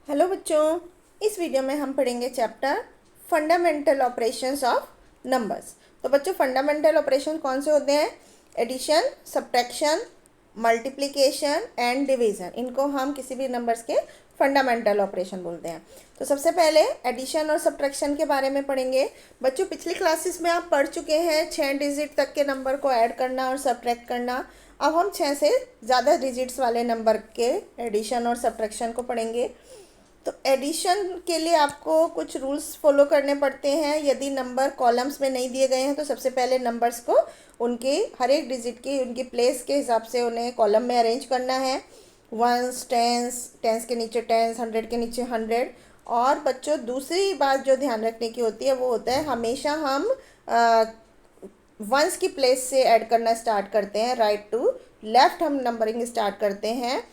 Hello बच्चों, इस video में हम पढ़ेंगे chapter fundamental operations of numbers. तो बच्चों, फंडामेंटल ऑपरेशन कौन से होते हैं? Addition, subtraction, multiplication and division. इनको हम किसी भी नंबर्स के फंडामेंटल ऑपरेशन बोलते हैं। तो सबसे पहले एडिशन और सब्ट्रैक्शन के बारे में पढ़ेंगे। बच्चों, पिछली क्लासेस में आप पढ़ चुके हैं 6 डिजिट तक के नंबर को ऐड करना और सब्ट्रैक्ट करना। अब हम 6 से ज़्यादा डिजिट्स वाले नंबर के एडिशन और सब्ट्रैक्शन को पढ़ेंगे। तो एडिशन के लिए आपको कुछ रूल्स फॉलो करने पड़ते हैं। यदि नंबर कॉलम्स में नहीं दिए गए हैं तो सबसे पहले नंबर्स को उनके हर एक डिजिट की उनकी प्लेस के हिसाब से उन्हें कॉलम में अरेंज करना है। वंस, टेंस, टेंस के नीचे टेंस, 100 के नीचे 100। और बच्चों, दूसरी बात जो ध्यान रखने की होती है वो होता है हमेशा हम वंस की प्लेस से ऐड करना स्टार्ट करते हैं। राइट टू लेफ़्ट हम नंबरिंग स्टार्ट करते हैं।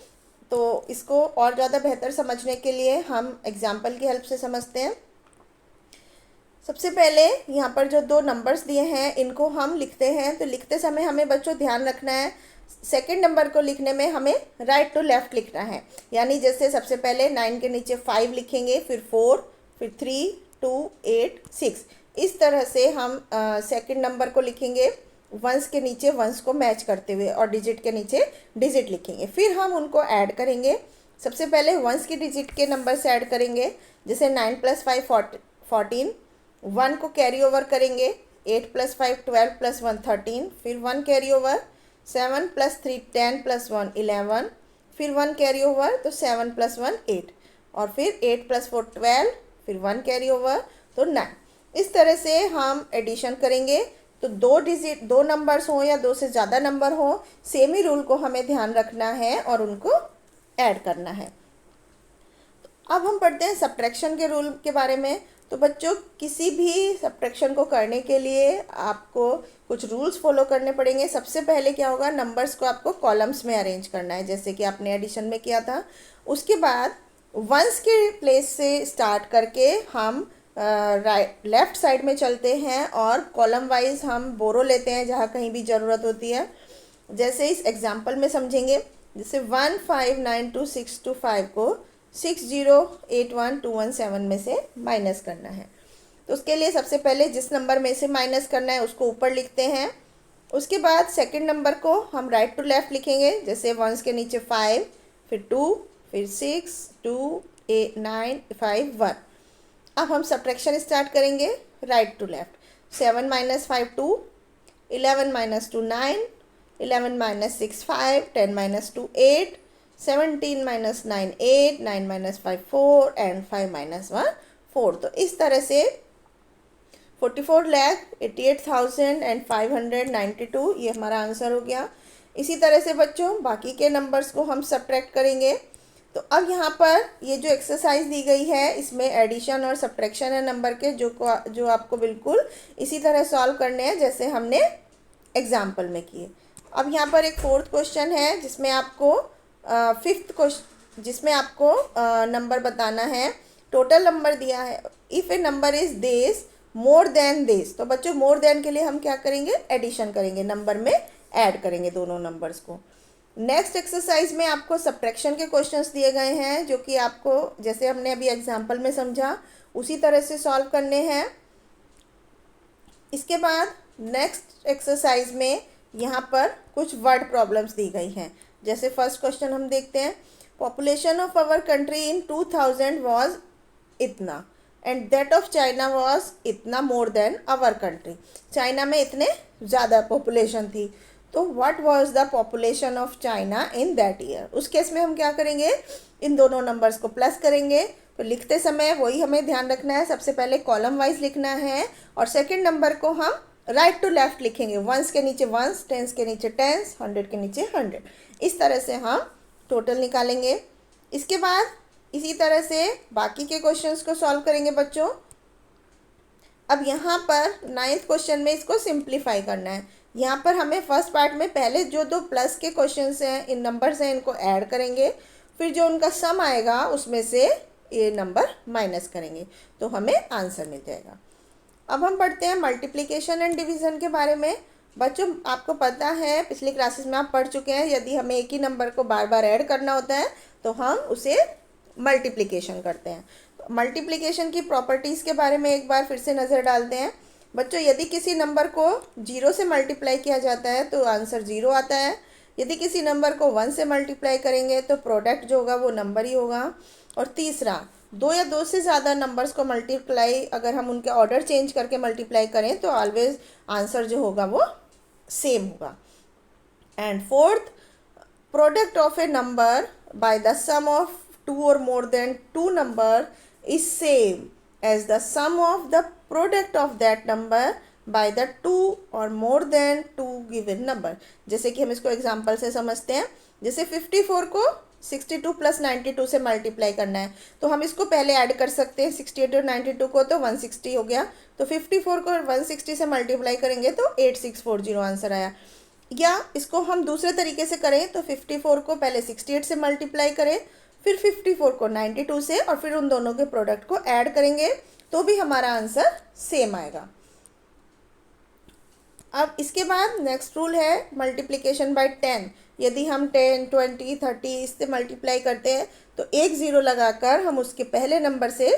तो इसको और ज़्यादा बेहतर समझने के लिए हम एग्जाम्पल की हेल्प से समझते हैं। सबसे पहले यहाँ पर जो 2 नंबर्स दिए हैं इनको हम लिखते हैं। तो लिखते समय हमें बच्चों ध्यान रखना है, सेकंड नंबर को लिखने में हमें राइट टू लेफ़्ट लिखना है। यानी जैसे सबसे पहले 9 के नीचे 5 लिखेंगे, फिर 4, फिर 3, 2, 8, 6। इस तरह से हम सेकंड नंबर को लिखेंगे वंस के नीचे वंस को मैच करते हुए, और डिजिट के नीचे डिजिट लिखेंगे। फिर हम उनको ऐड करेंगे। सबसे पहले वंस की डिजिट के नंबर से ऐड करेंगे, जैसे 9 + 5 14। 1 को कैरी ओवर करेंगे, 8 + 5 12 + 1 13। फिर 1 कैरी ओवर, 7 + 3 10 + 1 11। फिर 1 कैरी ओवर तो 7 + 1 8। और फिर 8 + 4 12। फिर 1 कैरी ओवर तो 9। इस तरह से हम एडिशन करेंगे। तो 2 नंबर्स हों या 2 से ज़्यादा नंबर हों, सेम ही रूल को हमें ध्यान रखना है और उनको ऐड करना है। अब हम पढ़ते हैं सब्ट्रैक्शन के रूल के बारे में। तो बच्चों, किसी भी सब्ट्रैक्शन को करने के लिए आपको कुछ रूल्स फॉलो करने पड़ेंगे। सबसे पहले क्या होगा, नंबर्स को आपको कॉलम्स में अरेंज करना है, जैसे कि आपने एडिशन में किया था। उसके बाद वंस के प्लेस से स्टार्ट करके हम राइट लेफ़्ट साइड में चलते हैं और कॉलम वाइज हम बोरो लेते हैं जहाँ कहीं भी ज़रूरत होती है। जैसे इस एग्जांपल में समझेंगे, जैसे 1592625 को 6081217 में से माइनस करना है। तो उसके लिए सबसे पहले जिस नंबर में से माइनस करना है उसको ऊपर लिखते हैं। उसके बाद सेकंड नंबर को हम राइट टू लेफ़्ट लिखेंगे, जैसे वंस के नीचे 5, फिर 2, फिर 6, 2, 8, 9, 5, 1। अब हम सब्ट्रैक्शन स्टार्ट करेंगे राइट टू लेफ़्ट। 7 - 5 2, 11 - 2 9, 11 - 6 5, 10 - 2 8, 17 - 9 8, 9 - 5 4 एंड 5 - 1 4। तो इस तरह से 44,88,592 ये हमारा आंसर हो गया। इसी तरह से बच्चों बाकी के नंबर्स को हम सब्ट्रैक्ट करेंगे। तो अब यहाँ पर ये जो एक्सरसाइज दी गई है इसमें एडिशन और सब्ट्रैक्शन है नंबर के, जो आपको बिल्कुल इसी तरह सॉल्व करने हैं जैसे हमने एग्जाम्पल में किए। अब यहाँ पर एक 4th क्वेश्चन है जिसमें आपको 5th क्वेश्चन जिसमें आपको नंबर बताना है। टोटल नंबर दिया है, if A number is this more than this. तो बच्चों, मोर देन के लिए हम क्या करेंगे, एडिशन करेंगे, नंबर में ऐड करेंगे दोनों नंबर्स को। नेक्स्ट एक्सरसाइज में आपको सब्ट्रैक्शन के क्वेश्चंस दिए गए हैं, जो कि आपको जैसे हमने अभी एग्जांपल में समझा उसी तरह से सॉल्व करने हैं। इसके बाद नेक्स्ट एक्सरसाइज में यहाँ पर कुछ वर्ड प्रॉब्लम्स दी गई हैं। जैसे फर्स्ट क्वेश्चन हम देखते हैं, population of our country in 2000 was इतना and that of China was इतना more than our country. China में इतने ज़्यादा पॉपुलेशन थी, तो what was the population of China in that year. उस केस में हम क्या करेंगे, इन दोनों नंबर्स को प्लस करेंगे। तो लिखते समय वही हमें ध्यान रखना है, सबसे पहले कॉलम वाइज लिखना है और सेकंड नंबर को हम राइट टू लेफ्ट लिखेंगे। वंस के नीचे वंस, टेंस के नीचे टेंस, 100 के नीचे 100। इस तरह से हम टोटल निकालेंगे। इसके बाद इसी तरह से बाकी के क्वेश्चंस को सॉल्व करेंगे बच्चों। अब यहाँ पर 9th क्वेश्चन में इसको सिंप्लीफाई करना है। यहाँ पर हमें फर्स्ट पार्ट में पहले जो 2 प्लस के क्वेश्चंस हैं, इन नंबर्स हैं, इनको ऐड करेंगे। फिर जो उनका सम आएगा उसमें से ये नंबर माइनस करेंगे तो हमें आंसर मिल जाएगा। अब हम पढ़ते हैं मल्टीप्लिकेशन एंड डिवीज़न के बारे में। बच्चों, आपको पता है पिछली क्लासेस में आप पढ़ चुके हैं, यदि हमें एक ही नंबर को बार बार ऐड करना होता है तो हम उसे मल्टीप्लिकेशन करते हैं। तो मल्टीप्लिकेशन की प्रॉपर्टीज़ के बारे में एक बार फिर से नज़र डालते हैं। बच्चों, यदि किसी नंबर को 0 से मल्टीप्लाई किया जाता है तो आंसर 0 आता है। यदि किसी नंबर को 1 से मल्टीप्लाई करेंगे तो प्रोडक्ट जो होगा वो नंबर ही होगा। और तीसरा, 2 या 2 से ज़्यादा नंबर्स को मल्टीप्लाई अगर हम उनके ऑर्डर चेंज करके मल्टीप्लाई करें तो ऑलवेज आंसर जो होगा वो सेम होगा। And fourth, product of a number by the sum of two or more than two number is same as the sum of the product of that number by the two or more than two given number। जैसे कि हम इसको example से समझते हैं। जैसे 54 को 62 plus 92 से मल्टीप्लाई करना है तो हम इसको पहले ऐड कर सकते हैं 68 और 92 को, तो 160 हो गया। तो 54 को 160 से मल्टीप्लाई करेंगे तो 8640 आंसर आया। या इसको हम दूसरे तरीके से करें तो 54 को पहले 68 से मल्टीप्लाई करें, फिर 54 को 92 से, और फिर उन दोनों के प्रोडक्ट को ऐड करेंगे तो भी हमारा आंसर सेम आएगा। अब इसके बाद नेक्स्ट रूल है मल्टीप्लिकेशन बाय 10। यदि हम 10, 20, 30 इससे मल्टीप्लाई करते हैं तो एक ज़ीरो लगाकर हम उसके पहले नंबर से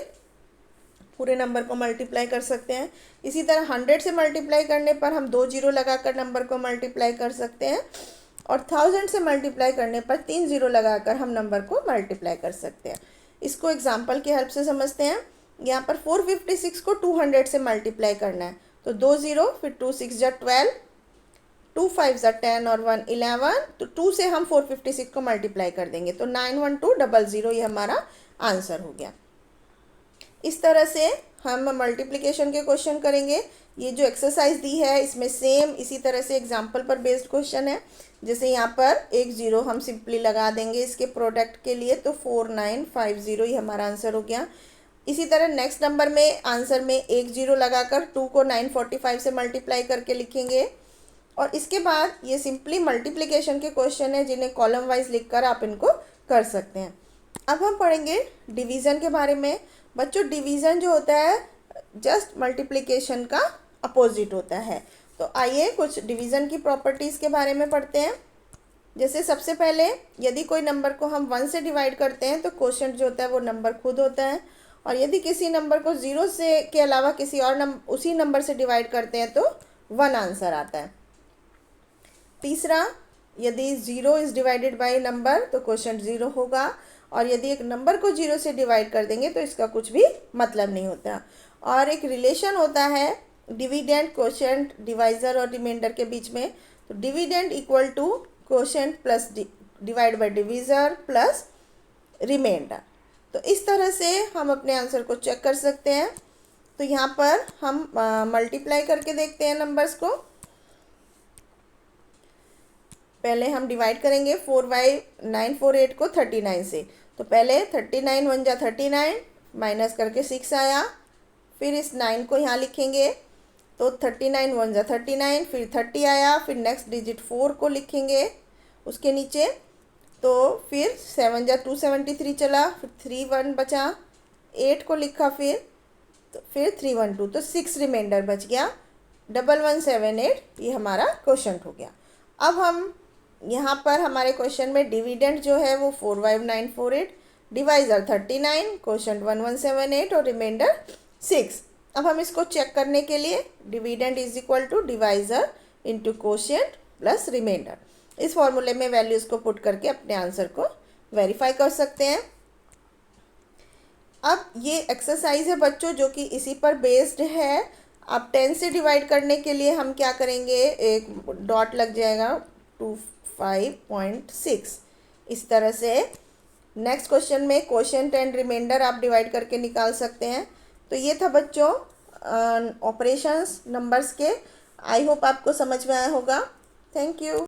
पूरे नंबर को मल्टीप्लाई कर सकते हैं। इसी तरह 100 से मल्टीप्लाई करने पर हम 2 जीरो लगाकर नंबर को मल्टीप्लाई कर सकते हैं, और 1000 से मल्टीप्लाई करने पर 3 जीरो लगाकर हम नंबर को मल्टीप्लाई कर सकते हैं। इसको एग्जांपल की हेल्प से समझते हैं। यहाँ पर 456 को 200 से मल्टीप्लाई करना है तो 2 जीरो, फिर 2 6 जा 12, 2 5 जा 10 और 1 11, तो 2 से हम 456 को मल्टीप्लाई कर देंगे तो 91200, ये हमारा आंसर हो गया। इस तरह से हम मल्टीप्लिकेशन के क्वेश्चन करेंगे। ये जो एक्सरसाइज दी है इसमें सेम इसी तरह से एग्जाम्पल पर बेस्ड क्वेश्चन है। जैसे यहाँ पर एक ज़ीरो हम सिंपली लगा देंगे इसके प्रोडक्ट के लिए तो 4950 ये हमारा आंसर हो गया। इसी तरह नेक्स्ट नंबर में आंसर में एक ज़ीरो लगाकर 2 को 945 से मल्टीप्लाई करके लिखेंगे। और इसके बाद ये सिंपली मल्टीप्लिकेशन के क्वेश्चन है जिन्हें कॉलम वाइज लिखकर आप इनको कर सकते हैं। अब हम पढ़ेंगे डिवीज़न के बारे में। बच्चों, डिवीज़न जो होता है जस्ट मल्टीप्लिकेशन का अपोजिट होता है। तो आइए कुछ डिवीज़न की प्रॉपर्टीज़ के बारे में पढ़ते हैं। जैसे सबसे पहले यदि कोई नंबर को हम 1 से डिवाइड करते हैं तो क्वोशंट जो होता है वो नंबर खुद होता है, और यदि किसी नंबर को 0 से के अलावा किसी और उसी नंबर से डिवाइड करते हैं तो 1 आंसर आता है। तीसरा, यदि 0 इज़ डिवाइडेड बाय नंबर तो क्वोशंट 0 होगा, और यदि एक नंबर को 0 से डिवाइड कर देंगे तो इसका कुछ भी मतलब नहीं होता। और एक रिलेशन होता है डिविडेंड, क्वोशंट, डिवाइज़र और रिमाइंडर के बीच में। तो dividend equal to quotient plus divide by divisor plus remainder. तो इस तरह से हम अपने आंसर को चेक कर सकते हैं। तो यहाँ पर हम मल्टीप्लाई करके देखते हैं नंबर्स को। पहले हम डिवाइड करेंगे 4/948 को 39 से। तो पहले 39 1 जा 39 माइनस करके 6 आया, फिर इस 9 को यहाँ लिखेंगे तो 39 1 जा 39, फिर 30 आया, फिर नेक्स्ट डिजिट 4 को लिखेंगे उसके नीचे, तो फिर 7 जा 273 चला, फिर 3 1 बचा, 8 को लिखा, फिर 3 1 2, तो 6 रिमाइंडर बच गया। 1178 ये हमारा क्वेश्चन हो गया। अब हम यहाँ पर हमारे क्वेश्चन में डिविडेंड जो है वो 4/948, डिवाइज़र 39, क्वोशंट 1178 और रिमाइंडर 6। अब हम इसको चेक करने के लिए dividend is equal to divisor into quotient plus remainder, इस फॉर्मूले में वैल्यूज़ को पुट करके अपने आंसर को वेरीफाई कर सकते हैं। अब ये एक्सरसाइज है बच्चों जो कि इसी पर बेस्ड है। अब 10 से डिवाइड करने के लिए हम क्या करेंगे, एक डॉट लग जाएगा 25.6। इस तरह से नेक्स्ट क्वेश्चन में क्वोशंट एंड रिमाइंडर आप डिवाइड करके निकाल सकते हैं। तो ये था बच्चों ऑपरेशंस नंबर्स के। आई होप आपको समझ में आया होगा। Thank you.